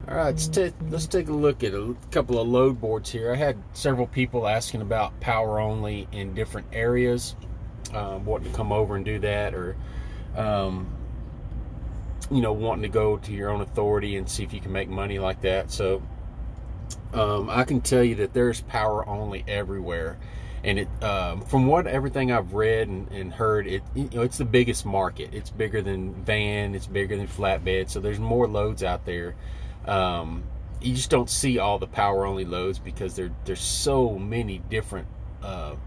All right, let's take a look at a couple of load boards here. I had several people asking about power only in different areas, wanting to come over and do that, or you know, wanting to go to your own authority and see if you can make money like that. So I can tell you that there's power only everywhere, and it from everything I've read and heard, it's the biggest market. It's bigger than van, it's bigger than flatbed, so there's more loads out there. You just don't see all the power only loads because there's so many different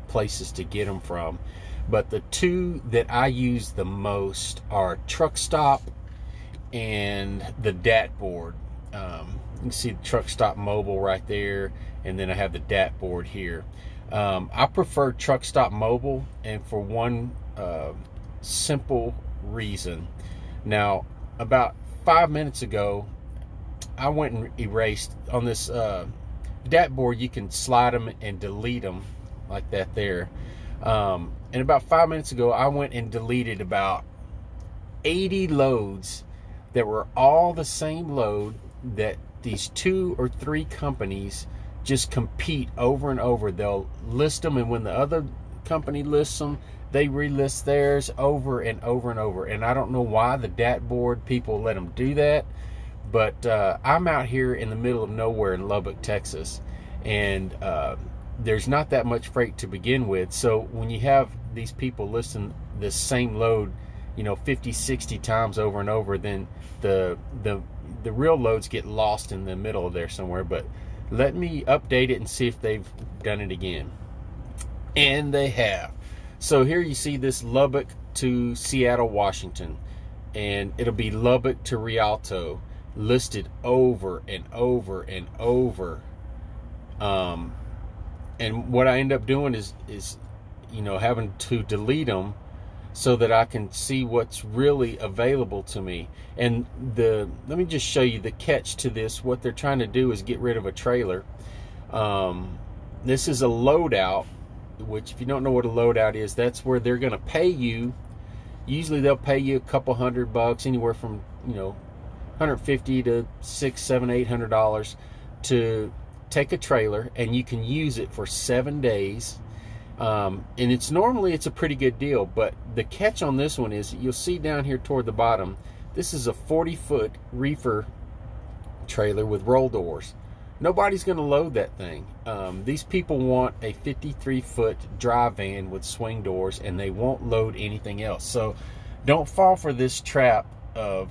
places to get them from. But the two that I use the most are Truckstop and the Dat Board. You can see the Truckstop mobile right there, and then I have the Dat Board here. I prefer Truckstop mobile, and for one simple reason. Now, about 5 minutes ago, I went and erased on this Dat Board. You can slide them and delete them like that there. And about 5 minutes ago, I went and deleted about 80 loads that were all the same load, that these 2 or 3 companies just compete over and over. They'll list them, and when the other company lists them, they relist theirs over and over and over. And I don't know why the Dat Board people let them do that. But I'm out here in the middle of nowhere in Lubbock, Texas, and there's not that much freight to begin with. So when you have these people listing this same load, you know, 50, 60 times over and over, then the real loads get lost in the middle of there somewhere. But let me update it and see if they've done it again. And they have. So here you see this Lubbock to Seattle, Washington, and it'll be Lubbock to Rialto, listed over and over and over. And what I end up doing is you know, having to delete them so that I can see what's really available to me. And let me just show you the catch to this. What they're trying to do is get rid of a trailer. This is a loadout, which, if you don't know what a loadout is, that's where they're going to pay you. Usually they'll pay you a couple $100, anywhere from, you know, $150 to $600, $700, $800 to take a trailer, and you can use it for 7 days. And it's a pretty good deal. But the catch on this one is, you'll see down here toward the bottom, this is a 40-foot reefer trailer with roll doors. Nobody's going to load that thing. These people want a 53-foot dry van with swing doors, and they won't load anything else. So don't fall for this trap of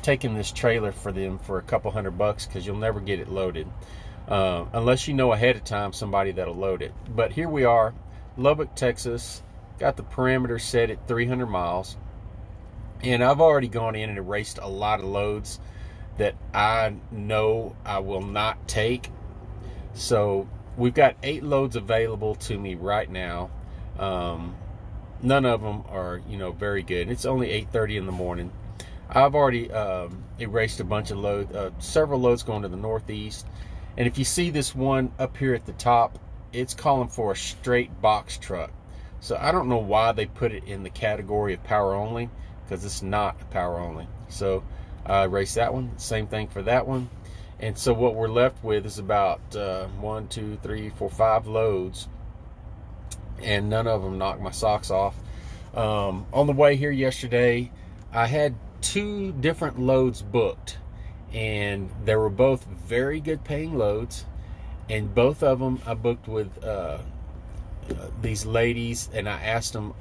taking this trailer for them for a couple $100, because you'll never get it loaded unless you know ahead of time somebody that'll load it. But here we are, Lubbock, Texas. Got the parameter set at 300 miles, and I've already gone in and erased a lot of loads that I know I will not take. So we've got 8 loads available to me right now. None of them are, you know, very good. It's only 8:30 in the morning. I've already erased a bunch of loads, several loads going to the northeast. And if you see this one up here at the top, it's calling for a straight box truck. So I don't know why they put it in the category of power only, because it's not power only. So I erased that one. Same thing for that one. And so what we're left with is about 1, 2, 3, 4, 5 loads, and none of them knocked my socks off. On the way here yesterday, I had 2 different loads booked, and they were both very good paying loads, and both of them I booked with these ladies, and I asked them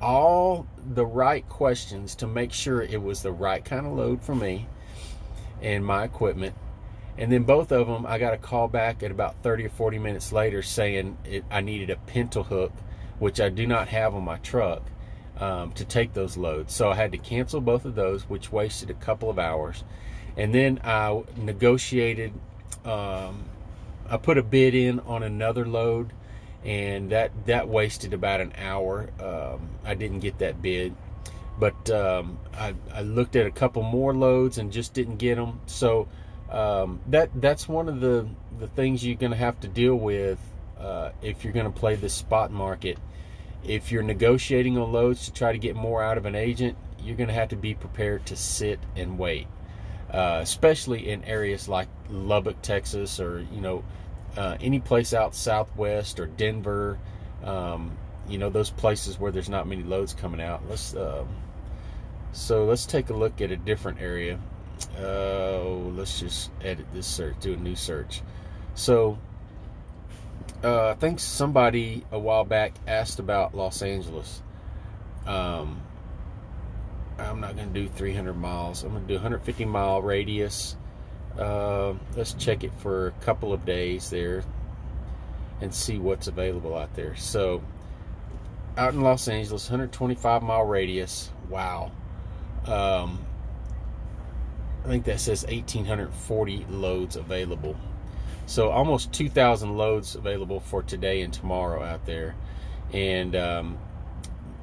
all the right questions to make sure it was the right kind of load for me and my equipment. And then both of them, I got a call back at about 30 or 40 minutes later saying I needed a pintle hook, which I do not have on my truck, to take those loads. So I had to cancel both of those, which wasted a couple of hours. And then I negotiated, I put a bid in on another load, and that wasted about an hour. I didn't get that bid. But I looked at a couple more loads and just didn't get them. So that's one of the things you're going to have to deal with if you're going to play this spot market. If you're negotiating on loads to try to get more out of an agent, you're going to have to be prepared to sit and wait. especially in areas like Lubbock, Texas, or any place out southwest, or Denver. Those places where there's not many loads coming out. So let's take a look at a different area. Let's just edit this search, do a new search. So I think somebody a while back asked about Los Angeles. I'm not going to do 300 miles. I'm going to do 150-mile radius. Let's check it for a couple of days there and see what's available out there. So out in Los Angeles, 125-mile radius. Wow. I think that says 1,840 loads available. So almost 2,000 loads available for today and tomorrow out there. And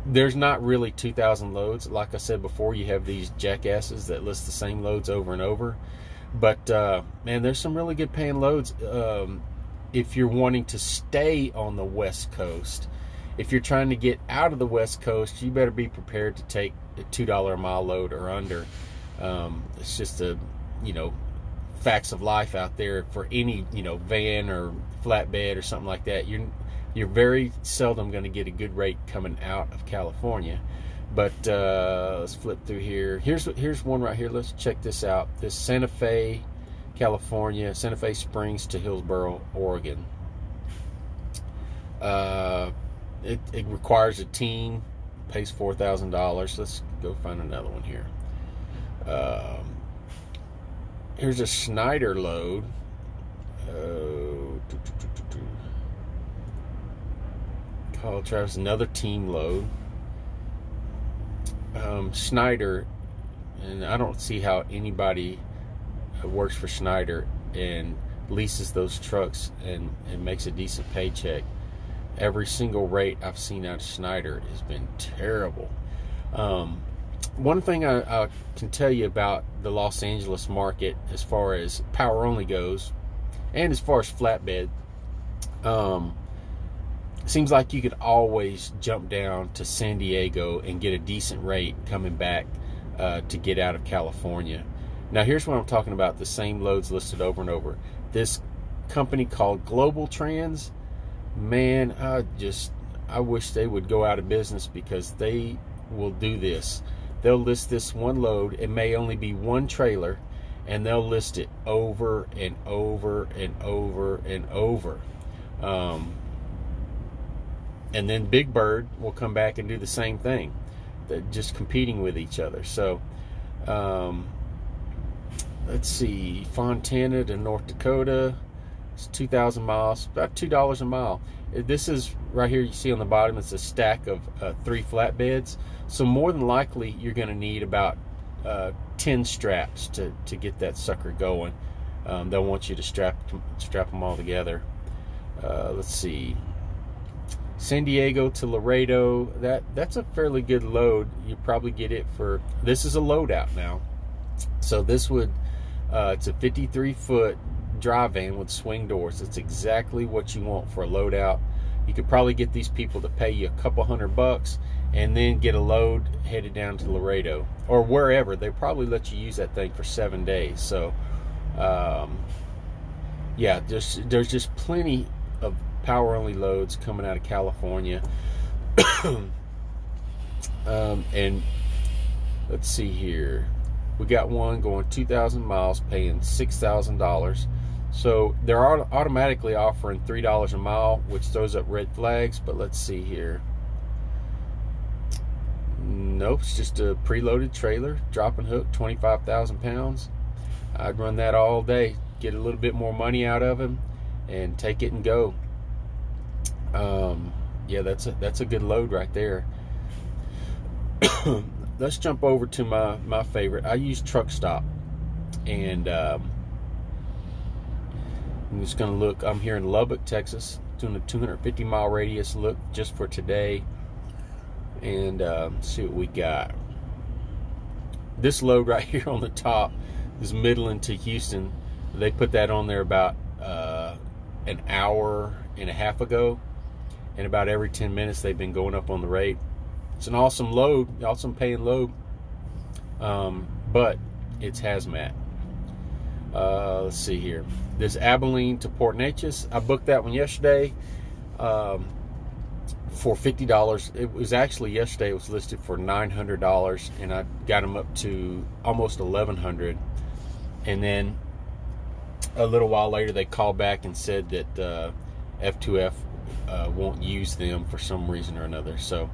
there's not really 2,000 loads. Like I said before, you have these jackasses that list the same loads over and over. But man, there's some really good paying loads if you're wanting to stay on the West Coast. If you're trying to get out of the West Coast, you better be prepared to take a $2 a mile load or under. It's just a, facts of life out there for any, van or flatbed or something like that. You're very seldom going to get a good rate coming out of California. But let's flip through here. Here's one right here. Let's check this out. This Santa Fe, California, Santa Fe Springs to Hillsboro, Oregon. It requires a team, pays $4,000. Let's go find another one here. Here's a Snyder Load. Call Travis, another team load. Snyder, and I don't see how anybody works for Snyder and leases those trucks and makes a decent paycheck. Every single rate I've seen out of Snyder has been terrible. One thing I can tell you about the Los Angeles market as far as power only goes, and as far as flatbed, seems like you could always jump down to San Diego and get a decent rate coming back to get out of California. Now here's what I'm talking about, the same loads listed over and over. This company called Global Trans, man, I wish they would go out of business, because they will do this. They'll list this one load. It may only be one trailer, and they'll list it over and over and over and over. And then Big Bird will come back and do the same thing. They're just competing with each other. So let's see, Fontana to North Dakota. It's 2,000 miles, about $2 a mile. This is right here, you see on the bottom, it's a stack of 3 flatbeds. So more than likely, you're going to need about 10 straps to get that sucker going. They'll want you to strap them all together. Let's see, San Diego to Laredo. That's a fairly good load. You probably get it for, this is a loadout now. So this would, it's a 53-foot dry van with swing doors. It's exactly what you want for a loadout. You could probably get these people to pay you a couple $100 and then get a load headed down to Laredo or wherever. They probably let you use that thing for 7 days. So yeah, there's just plenty of power only loads coming out of California. And let's see here, we got one going 2,000 miles paying $6,000. So they're automatically offering $3 a mile, which throws up red flags. But let's see here. Nope, it's just a preloaded trailer, drop and hook, 25,000 pounds. I'd run that all day, get a little bit more money out of him, and take it and go. Yeah, that's a good load right there. Let's jump over to my favorite. I use Truckstop, and I'm just going to look. I'm here in Lubbock, Texas, doing a 250-mile radius look just for today, and see what we got. This load right here on the top is Midland to Houston. They put that on there about an hour and a half ago, and about every 10 minutes they've been going up on the rate. It's an awesome load, awesome paying load, but it's hazmat. let's see here. This Abilene to Port Neches, I booked that one yesterday for $50. It was actually yesterday. It was listed for $900, and I got them up to almost $1,100. And then a little while later, they called back and said that F2F won't use them for some reason or another. So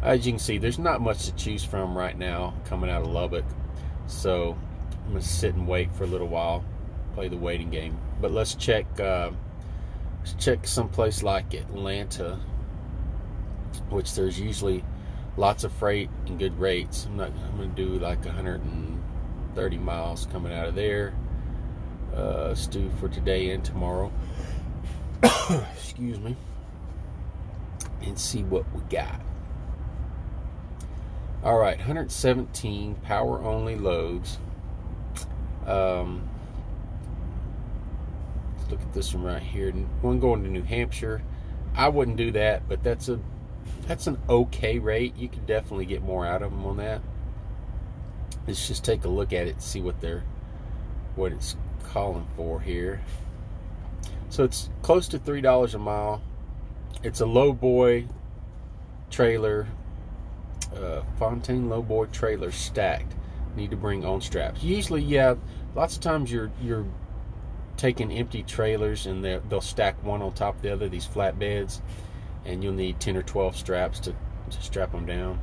as you can see, there's not much to choose from right now coming out of Lubbock. So I'm gonna sit and wait for a little while, play the waiting game. But let's check someplace like Atlanta, which there's usually lots of freight and good rates. I'm gonna do like 130 miles coming out of there. Let's do for today and tomorrow. Excuse me. And see what we got. All right, 117 power only loads. Let's look at this one right here. One going to New Hampshire. I wouldn't do that, but that's an okay rate. You can definitely get more out of them on that. Let's just take a look at it and see what it's calling for here. So it's close to $3 a mile. It's a lowboy trailer, Fontaine lowboy trailer stacked. Need to bring on straps. Usually, yeah, lots of times you're taking empty trailers and they'll stack one on top of the other, these flatbeds, and you'll need 10 or 12 straps to strap them down.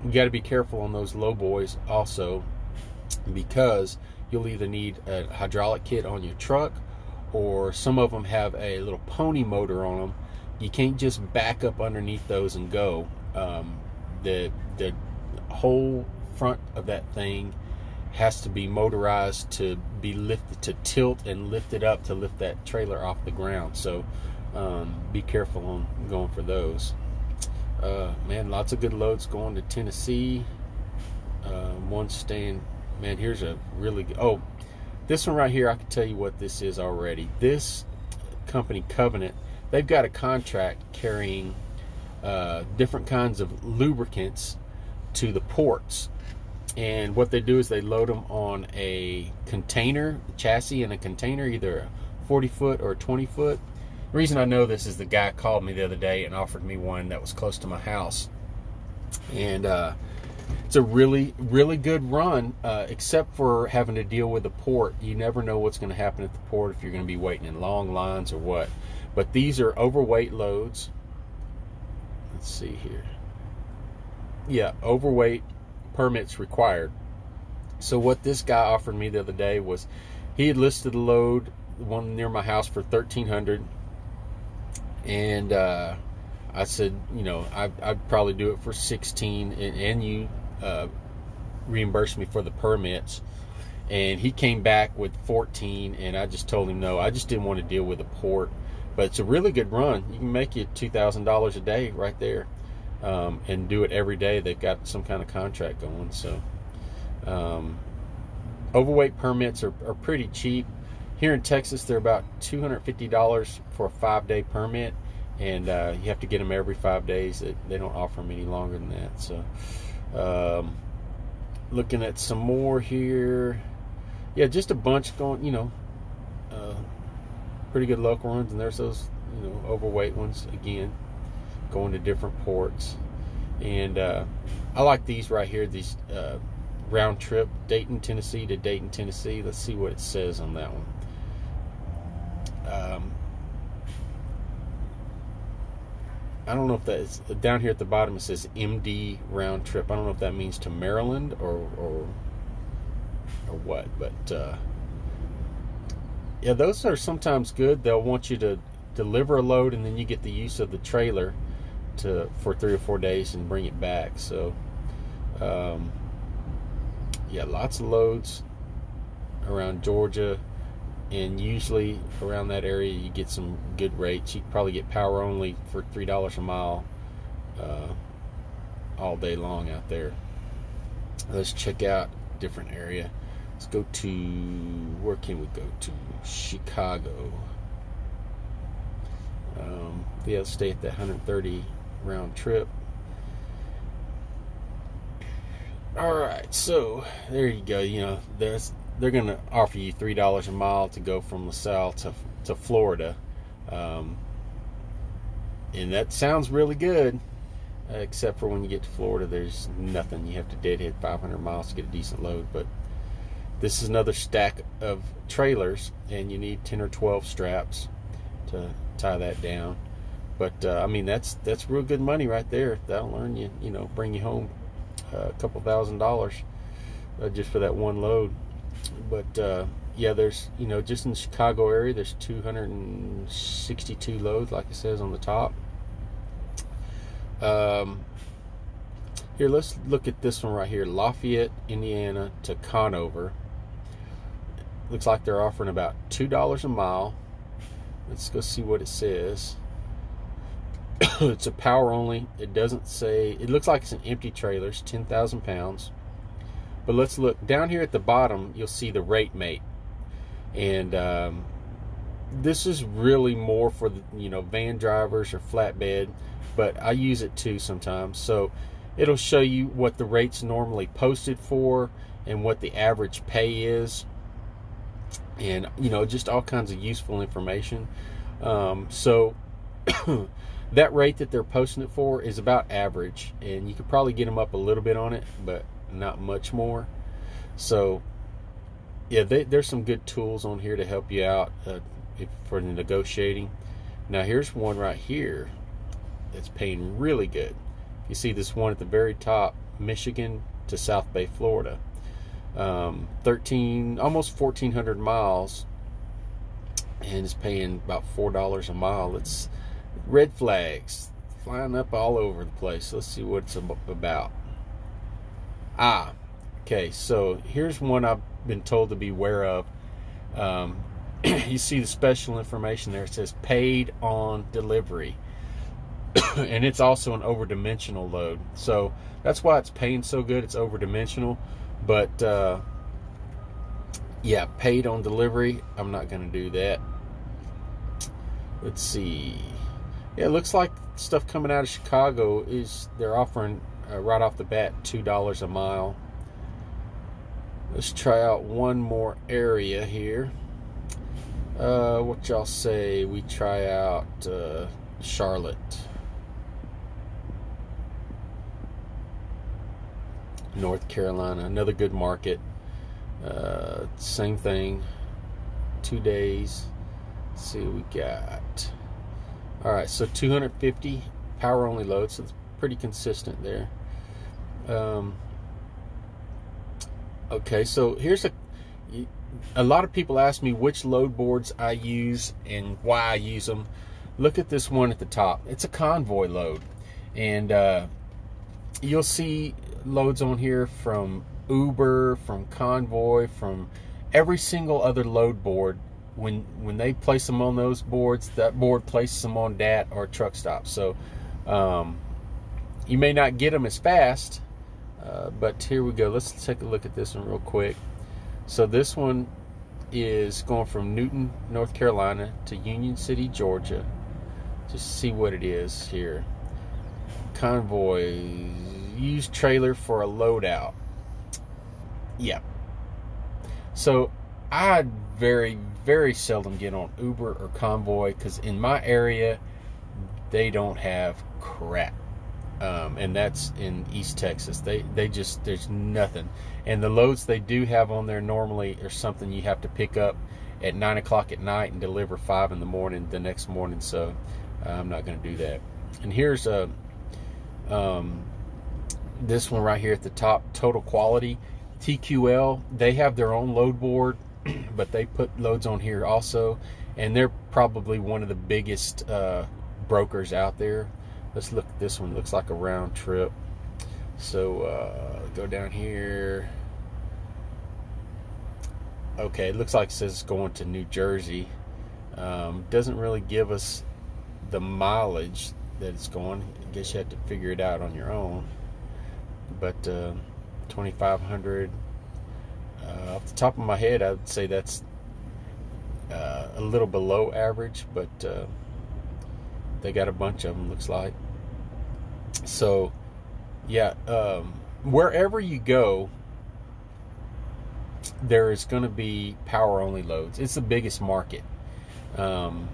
You got to be careful on those lowboys also, because you'll either need a hydraulic kit on your truck, or some of them have a little pony motor on them. You can't just back up underneath those and go. The whole front of that thing has to be motorized to be lifted, to tilt and lift it up to lift that trailer off the ground. So be careful on going for those. Man, lots of good loads going to Tennessee. One staying. Man, here's a really good. Oh, this one right here, I can tell you what this is already. This company, Covenant, they've got a contract carrying different kinds of lubricants to the ports. And what they do is they load them on a container, chassis in a container, either a 40-foot or a 20-foot. The reason I know this is the guy called me the other day and offered me one that was close to my house. And it's a really, really good run, except for having to deal with the port. You never know what's going to happen at the port, if you're going to be waiting in long lines or what. But these are overweight loads. Let's see here. Yeah, overweight permits required. So what this guy offered me the other day was, he had listed a load, one near my house, for $1,300. And I said, you know, I'd probably do it for $16, and you reimburse me for the permits. And he came back with $14, and I just told him no. I just didn't want to deal with the port. But it's a really good run. You can make you $2,000 a day right there, and do it every day. They've got some kind of contract going. So overweight permits are pretty cheap. Here in Texas, they're about $250 for a 5-day permit, and you have to get them every 5 days. They don't offer them any longer than that. So looking at some more here. Yeah, just a bunch going, you know, pretty good local runs, and there's those, you know, overweight ones again, going to different ports. And I like these right here, these round trip, Dayton, Tennessee to Dayton, Tennessee. Let's see what it says on that one. I don't know if that is, down here at the bottom it says MD round trip. I don't know if that means to Maryland or what, but yeah, those are sometimes good. They'll want you to deliver a load, and then you get the use of the trailer for 3 or 4 days and bring it back. So yeah, lots of loads around Georgia, and usually around that area you get some good rates. You can probably get power only for $3 a mile all day long out there. Let's check out a different area. Let's go to, where can we go to? Chicago. Yeah, let's stay at that 130 round trip. All right, so there you go. You know, they're going to offer you $3 a mile to go from LaSalle to Florida, and that sounds really good. Except for when you get to Florida, there's nothing. You have to deadhead 500 miles to get a decent load. But this is another stack of trailers, and you need 10 or 12 straps to tie that down. But I mean, that's real good money right there. That'll earn you, you know, bring you home a couple $1,000 just for that one load. But yeah, there's, you know, just in the Chicago area, there's 262 loads, like it says on the top. Here, let's look at this one right here, Lafayette, Indiana to Conover. Looks like they're offering about $2 a mile. Let's go see what it says. It's a power only. It doesn't say, it looks like it's an empty trailer. It's 10,000 pounds. But let's look down here at the bottom. You'll see the rate mate, and this is really more for the, you know, van drivers or flatbed, but I use it too sometimes. So it'll show you what the rate's normally posted for and what the average pay is, and, you know, just all kinds of useful information. So that rate that they're posting it for is about average, and you could probably get them up a little bit on it, but not much more. So yeah, there's some good tools on here to help you out for the negotiating. Now here's one right here that's paying really good. You see this one at the very top, Michigan to South Bay, Florida. 13, almost 1,400 miles, and it's paying about $4 a mile. It's red flags flying up all over the place. Let's see what it's about. Okay, so here's one I've been told to beware of. You see the special information there. It says paid on delivery. And it's also an over-dimensional load. So that's why it's paying so good. It's over-dimensional. But, yeah, paid on delivery. I'm not going to do that. Let's see. Yeah, it looks like stuff coming out of Chicago is, they're offering right off the bat $2 a mile. Let's try out one more area here. What y'all say we try out Charlotte, North Carolina, another good market. Same thing, 2 days. Let's see what we got. All right, so 250 power only load, so it's pretty consistent there. Okay, so here's a lot of people ask me which load boards I use and why I use them. Look at this one at the top. It's a convoy load, and you'll see loads on here from Uber, from Convoy, from every single other load board. When they place them on those boards, that board places them on Dat or truckstop. So you may not get them as fast, but here we go. Let's take a look at this one real quick. So this one is going from Newton, North Carolina to Union City, Georgia. Just see what it is here. Convoy, used trailer for a loadout. Yeah. So I very, very seldom get on Uber or Convoy, because in my area they don't have crap. And that's in East Texas. They just, there's nothing. And the loads they do have on there normally are something you have to pick up at 9 o'clock at night and deliver 5 in the morning the next morning. So I'm not going to do that. And here's this one right here at the top, Total Quality, TQL. They have their own load board, but they put loads on here also, and they're probably one of the biggest brokers out there. Let's look at this one. Looks like a round trip. So go down here. Okay, it looks like it says it's going to New Jersey. Doesn't really give us the mileage that it's going. I guess you have to figure it out on your own. But 2,500. Off the top of my head, I would say that's a little below average, but they got a bunch of them, looks like. So yeah, wherever you go, there is going to be power only loads. It's the biggest market. You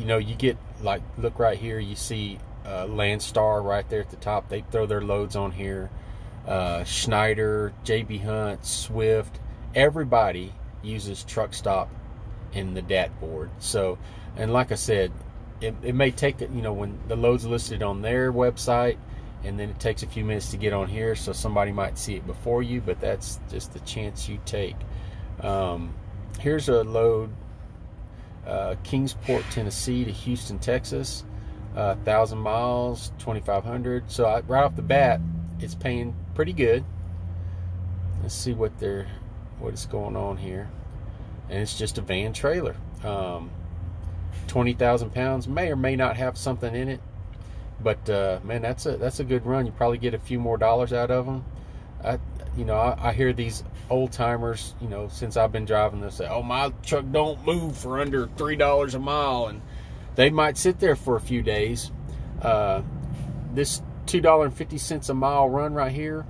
know, you get, like, look right here, you see Landstar right there at the top. They throw their loads on here. Snyder, JB Hunt, Swift, everybody uses truckstop in the Dat Board. So, and like I said, it may take, you know, when the load's listed on their website, and then it takes a few minutes to get on here, so somebody might see it before you, but that's just the chance you take. Here's a load, Kingsport, Tennessee to Houston, Texas, 1,000 miles, 2,500. So right off the bat, it's paying pretty good. Let's see what is going on here. And it's just a van trailer. 20,000 pounds, may or may not have something in it, but man, that's a good run. You probably get a few more dollars out of them. I hear these old timers, you know, since I've been driving, they'll say, "Oh, my truck don't move for under $3 a mile," and they might sit there for a few days. This $2.50 a mile run right here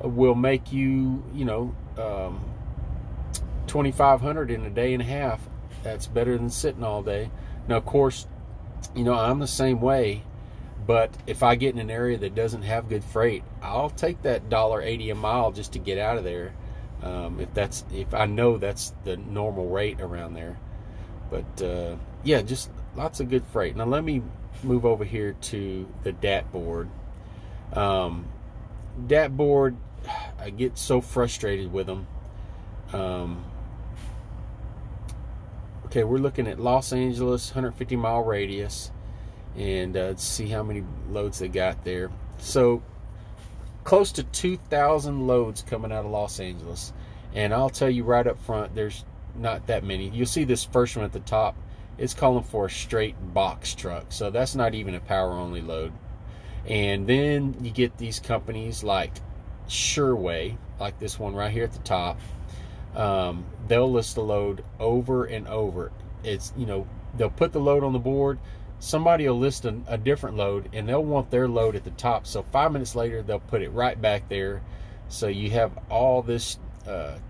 will make you, you know, 2,500 in a day and a half. That's better than sitting all day. Now, of course, you know, I'm the same way, but if I get in an area that doesn't have good freight, I'll take that $1.80 a mile just to get out of there, if I know that's the normal rate around there. But yeah, just lots of good freight. Now let me move over here to the Dat Board. Dat Board, I get so frustrated with them. Okay, we're looking at Los Angeles, 150 mile radius, and let's see how many loads they got there. So close to 2,000 loads coming out of Los Angeles, and I'll tell you right up front, there's not that many. You'll see this first one at the top, it's calling for a straight box truck, so that's not even a power only load. And then you get these companies like Sureway, like this one right here at the top. They'll list the load over and over. It's, you know, they'll put the load on the board, somebody will list a different load, and they'll want their load at the top, so 5 minutes later they'll put it right back there. So you have all this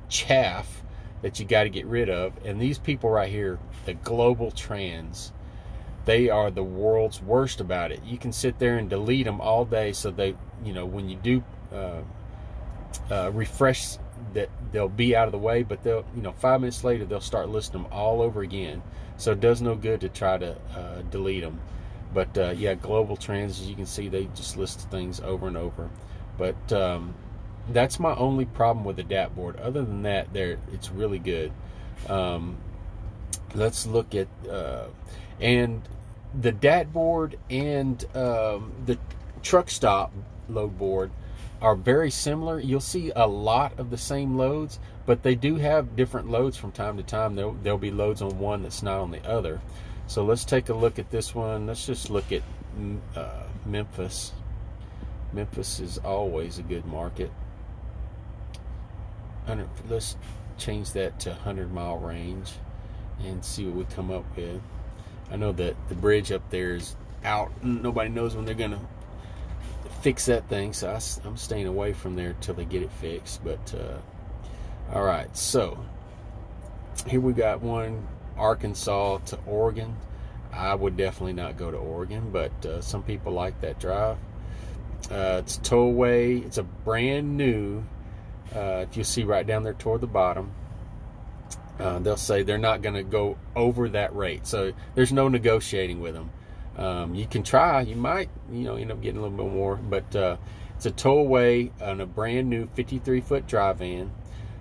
chaff that you got to get rid of. And these people right here, the Global Trans, they are the world's worst about it. You can sit there and delete them all day, so they, you know, when you do refresh, that they'll be out of the way, but they'll, you know, 5 minutes later they'll start listing them all over again. So it does no good to try to delete them. But yeah, Global Trans, as you can see, they just list things over and over. But that's my only problem with the Dat Board. Other than that, it's really good. Let's look at and the Dat Board and the truckstop load board are very similar. You'll see a lot of the same loads, but they do have different loads from time to time. There'll be loads on one that's not on the other. So let's take a look at this one. Let's just look at Memphis. Memphis is always a good market. Let's change that to 100-mile range and see what we come up with. I know that the bridge up there is out. Nobody knows when they're gonna fix that thing, so I'm staying away from there till they get it fixed. But all right, so here we got one, Arkansas to Oregon. I would definitely not go to Oregon, but some people like that drive. It's tollway. It's a brand new, if you see right down there toward the bottom, they'll say they're not going to go over that rate, so there's no negotiating with them. You can try, you might, you know, end up getting a little bit more, but it's a tollway on a brand new 53-foot dry van.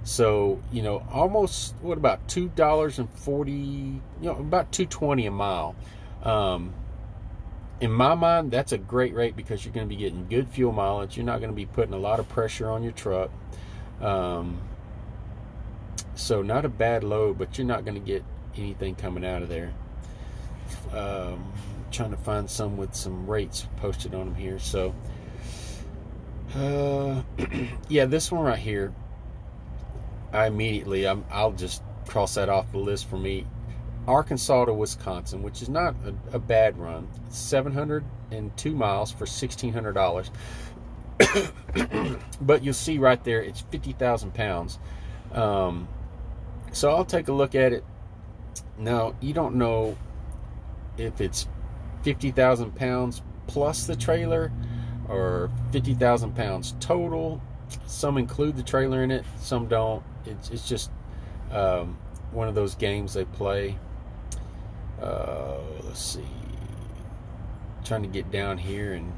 So, you know, almost, what, about $2.40, you know, about $2.20 a mile. In my mind, that's a great rate because you're going to be getting good fuel mileage. You're not going to be putting a lot of pressure on your truck. So not a bad load, but you're not going to get anything coming out of there. Trying to find some with some rates posted on them here. So, yeah, this one right here, I'll just cross that off the list for me. Arkansas to Wisconsin, which is not a bad run. 702 miles for $1,600. But you'll see right there, it's 50,000 pounds. So I'll take a look at it. Now, you don't know if it's 50,000 pounds plus the trailer or 50,000 pounds total. Some include the trailer in it, some don't. It's just one of those games they play. Let's see. Trying to get down here and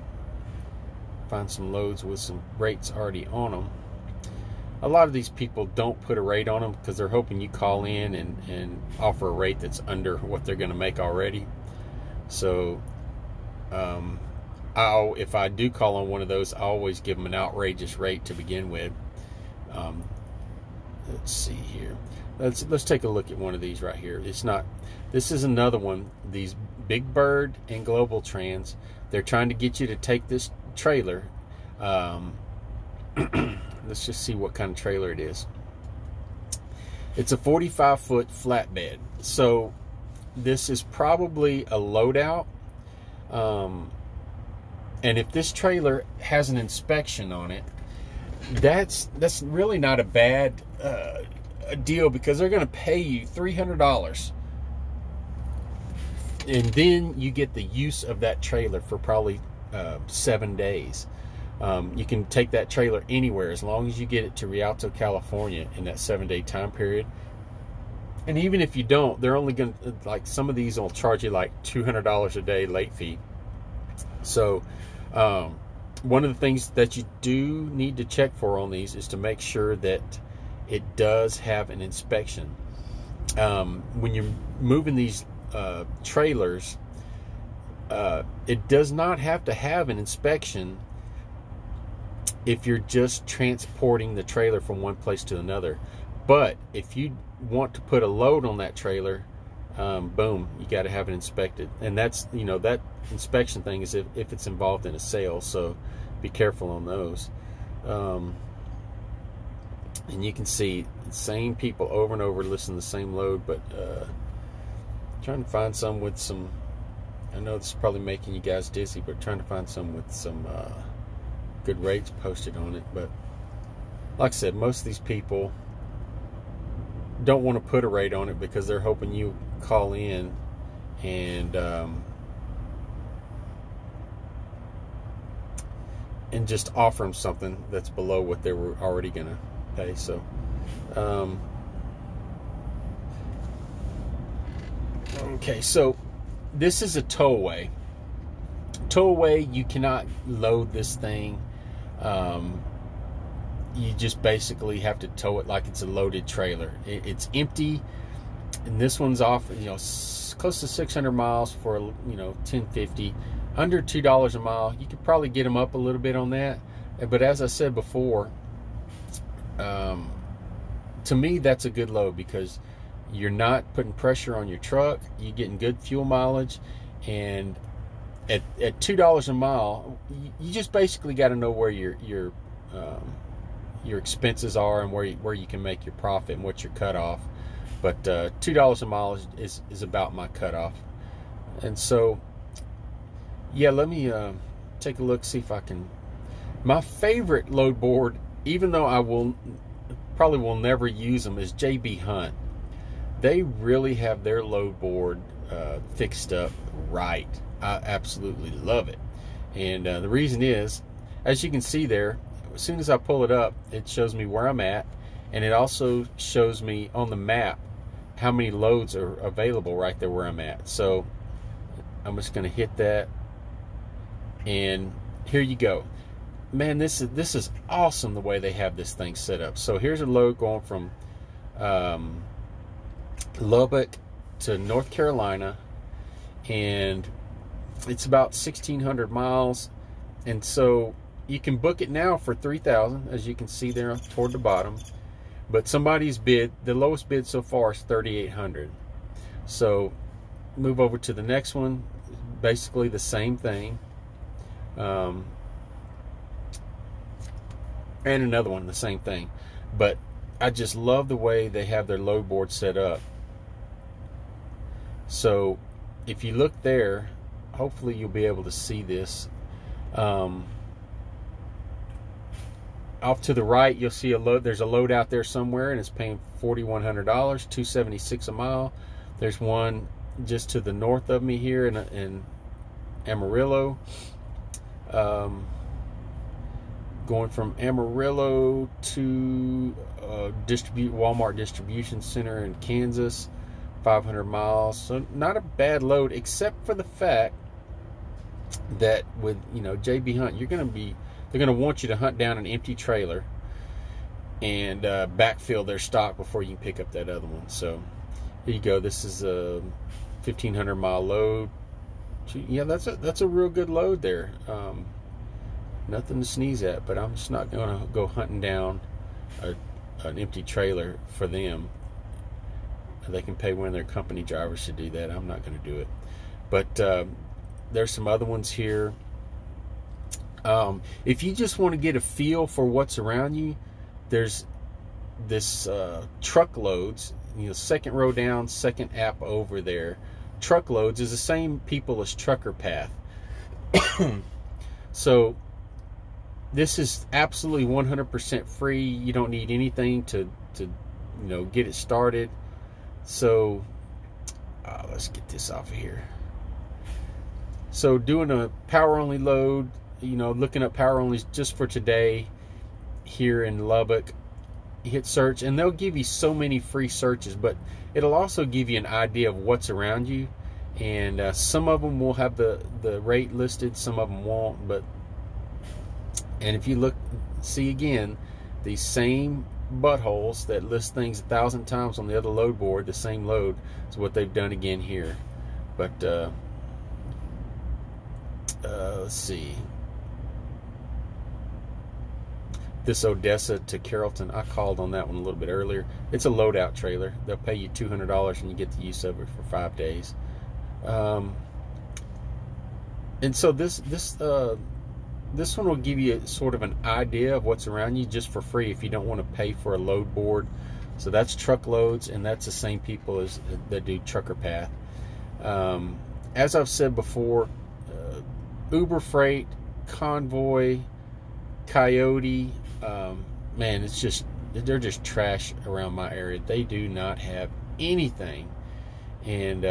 find some loads with some rates already on them. A lot of these people don't put a rate on them because they're hoping you call in and offer a rate that's under what they're going to make already. So if I do call on one of those, I always give them an outrageous rate to begin with. Let's see here. Let's take a look at one of these right here. This is another one. These Big Bird and Global Trans, they're trying to get you to take this trailer. Let's just see what kind of trailer it is. It's a 45-foot flatbed. So this is probably a loadout. And if this trailer has an inspection on it, that's really not a bad a deal, because they're going to pay you $300, and then you get the use of that trailer for probably 7 days. You can take that trailer anywhere as long as you get it to Rialto, California in that 7-day time period. And even if you don't, they're only going to, like, some of these will charge you like $200 a day late fee. So one of the things that you do need to check for on these is to make sure that it does have an inspection. When you're moving these trailers, it does not have to have an inspection if you're just transporting the trailer from one place to another. But if you want to put a load on that trailer, boom, you got to have it inspected. And that's, you know, that inspection thing is if it's involved in a sale, so be careful on those. And you can see the same people over and over listing the same load, but trying to find some with some, I know this is probably making you guys dizzy, but trying to find some with some good rates posted on it. But like I said, most of these people don't want to put a rate on it because they're hoping you call in and just offer them something that's below what they were already going to pay. So okay, so this is a towaway. Towaway, you cannot load this thing. You just basically have to tow it like it's a loaded trailer. It's empty, and this one's off, you know, close to 600 miles for, you know, $10.50, under $2 a mile. You could probably get them up a little bit on that, but as I said before, to me that's a good load because you're not putting pressure on your truck. You're getting good fuel mileage, and at $2 a mile, you just basically got to know where your expenses are and where you can make your profit and what's your cutoff. But $2 a mile is about my cutoff. And so, yeah, let me take a look, see if I can. My favorite load board, even though I probably will never use them, is JB Hunt. They really have their load board fixed up right. I absolutely love it. And the reason is, as you can see there, as soon as I pull it up, it shows me where I'm at, and it also shows me on the map how many loads are available right there where I'm at. So I'm just going to hit that, and here you go. Man, this is awesome the way they have this thing set up. So here's a load going from Lubbock to North Carolina, and it's about 1,600 miles. And so you can book it now for $3,000, as you can see there toward the bottom. But somebody's bid, the lowest bid so far is $3,800. So move over to the next one, basically the same thing. And another one, the same thing. But I just love the way they have their load board set up. So if you look there, hopefully you'll be able to see this. off to the right, you'll see a load. There's a load out there somewhere, and it's paying $4,100, $276 a mile. There's one just to the north of me here in Amarillo. Going from Amarillo to Walmart distribution center in Kansas, 500 miles. So not a bad load, except for the fact that with JB Hunt, they're gonna want you to hunt down an empty trailer and backfill their stock before you can pick up that other one. So here you go. This is a 1,500 mile load. Yeah, that's a real good load there. Nothing to sneeze at, but I'm just not going to go hunting down an empty trailer for them. They can pay one of their company drivers to do that. I'm not going to do it. But there's some other ones here. If you just want to get a feel for what's around you, there's this Truckloads. Second row down, second app over there. Truckloads is the same people as Trucker Path. So this is absolutely 100% free. You don't need anything to get it started. So let's get this off of here. So doing a power only load, looking up power onlys just for today here in Lubbock. You hit search, and they'll give you so many free searches, but it'll also give you an idea of what's around you. And some of them will have the rate listed, some of them won't. And if you see again, these same buttholes that list things 1,000 times on the other load board, the same load, is what they've done again here. But let's see. This Odessa to Carrollton, I called on that one a little bit earlier. It's a loadout trailer. They'll pay you $200 and you get the use of it for 5 days. And so this one will give you sort of an idea of what's around you just for free if you don't want to pay for a load board. So that's Truckloads, and that's the same people as that do Trucker Path. As I've said before, Uber Freight, Convoy, Coyote, man, they're just trash around my area. They do not have anything. And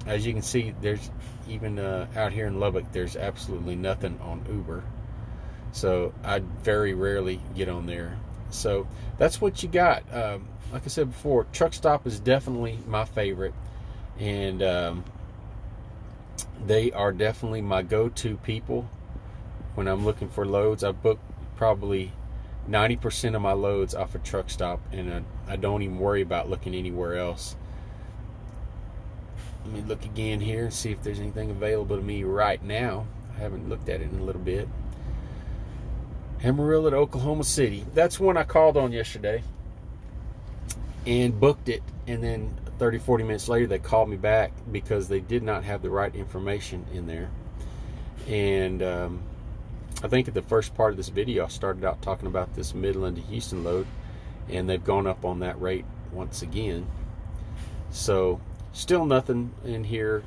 as you can see, there's even out here in Lubbock, there's absolutely nothing on Uber. So I very rarely get on there. So that's what you got. Like I said before, Truckstop is definitely my favorite, and they are definitely my go-to people when I'm looking for loads. I book probably 90% of my loads off of Truckstop, and I don't even worry about looking anywhere else. Let me look again here and see if there's anything available to me right now. I haven't looked at it in a little bit. Amarillo to Oklahoma City. That's one I called on yesterday and booked it, and then 30-40 minutes later they called me back because they did not have the right information in there. And I think at the first part of this video I started out talking about this Midland to Houston load, and they've gone up on that rate once again. So still nothing in here.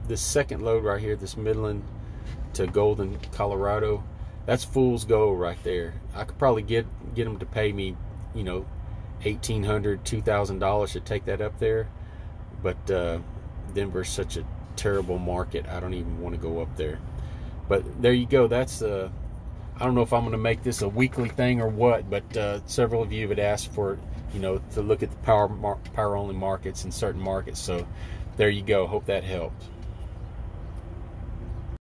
This second load right here, this Midland to Golden, Colorado, that's fool's gold right there. I could probably get them to pay me, $1,800, $2,000 to take that up there. But Denver's such a terrible market, I don't even want to go up there. But there you go. That's I don't know if I'm going to make this a weekly thing or what, but several of you had asked for, to look at the power only markets in certain markets. So there you go. Hope that helped.